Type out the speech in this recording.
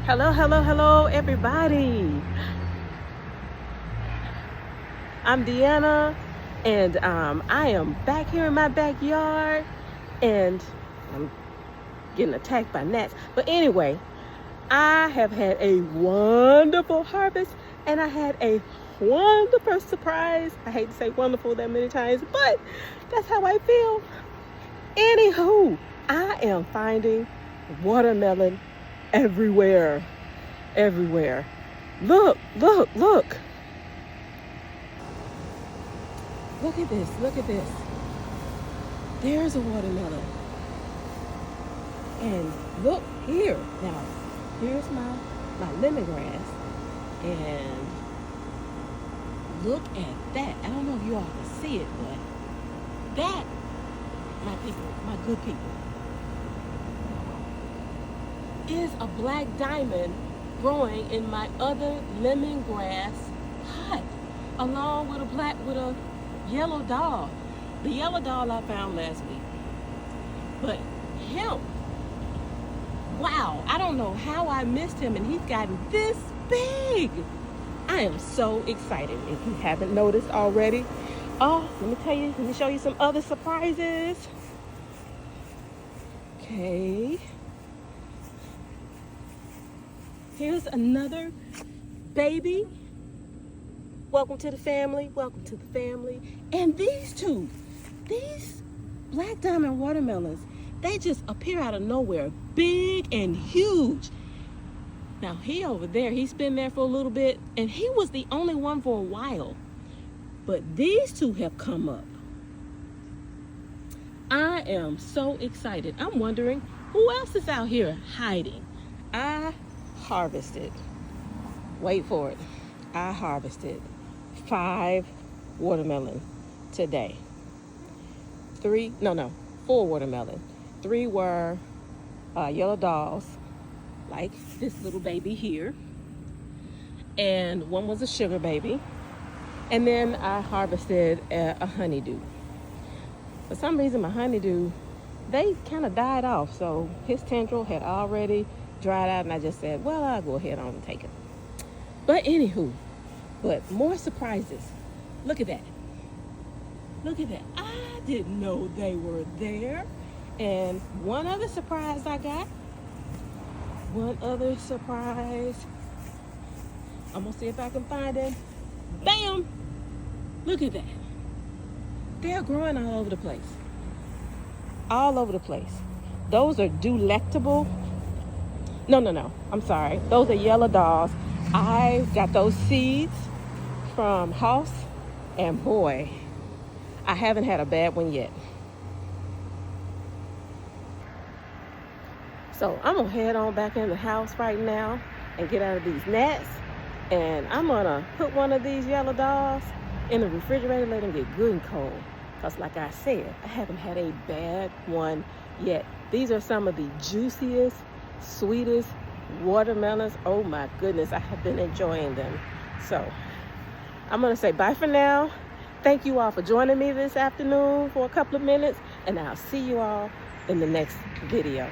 Hello, hello, hello, everybody. I'm Deanna, and I am back here in my backyard, and I'm getting attacked by gnats. But anyway, I have had a wonderful harvest, and I had a wonderful surprise. I hate to say wonderful that many times, but that's how I feel. Anywho, I am finding watermelon everywhere. Everywhere. Look, look, look. Look at this, look at this. There's a watermelon. And look here. Now, here's my lemongrass. And look at that. I don't know if you all can see it, but that, my people, my good people, is a black diamond growing in my other lemongrass pot, along with a yellow doll. The yellow doll I found last week. But him, wow, I don't know how I missed him, and he's gotten this big. I am so excited. If you haven't noticed already, let me show you some other surprises. Okay. Here's another baby. Welcome to the family. Welcome to the family. And these black diamond watermelons, they just appear out of nowhere, big and huge. Now he over there, he's been there for a little bit, and he was the only one for a while. But these two have come up. I am so excited. I'm wondering who else is out here hiding. I harvested, wait for it, I harvested 5 watermelon today. 4 watermelon. 3 were yellow dolls, like this little baby here, and 1 was a sugar baby, and then I harvested a honeydew. For some reason, my honeydew, they kind of died off, so his tendril had already dried out, and I just said, well, I'll go ahead on and take it. But anywho, but more surprises. Look at that. Look at that. I didn't know they were there. And one other surprise I got. One other surprise. I'm gonna see if I can find it. Bam! Look at that. They're growing all over the place. All over the place. Those are delectable. No. I'm sorry. Those are yellow dolls. I got those seeds from House, and boy, I haven't had a bad one yet. So I'm gonna head on back in the house right now and get out of these gnats, and I'm gonna put one of these yellow dolls in the refrigerator, let them get good and cold. Because like I said, I haven't had a bad one yet. These are some of the juiciest, sweetest watermelons. Oh my goodness, I have been enjoying them. So I'm gonna say bye for now. Thank you all for joining me this afternoon for a couple of minutes, and I'll see you all in the next video.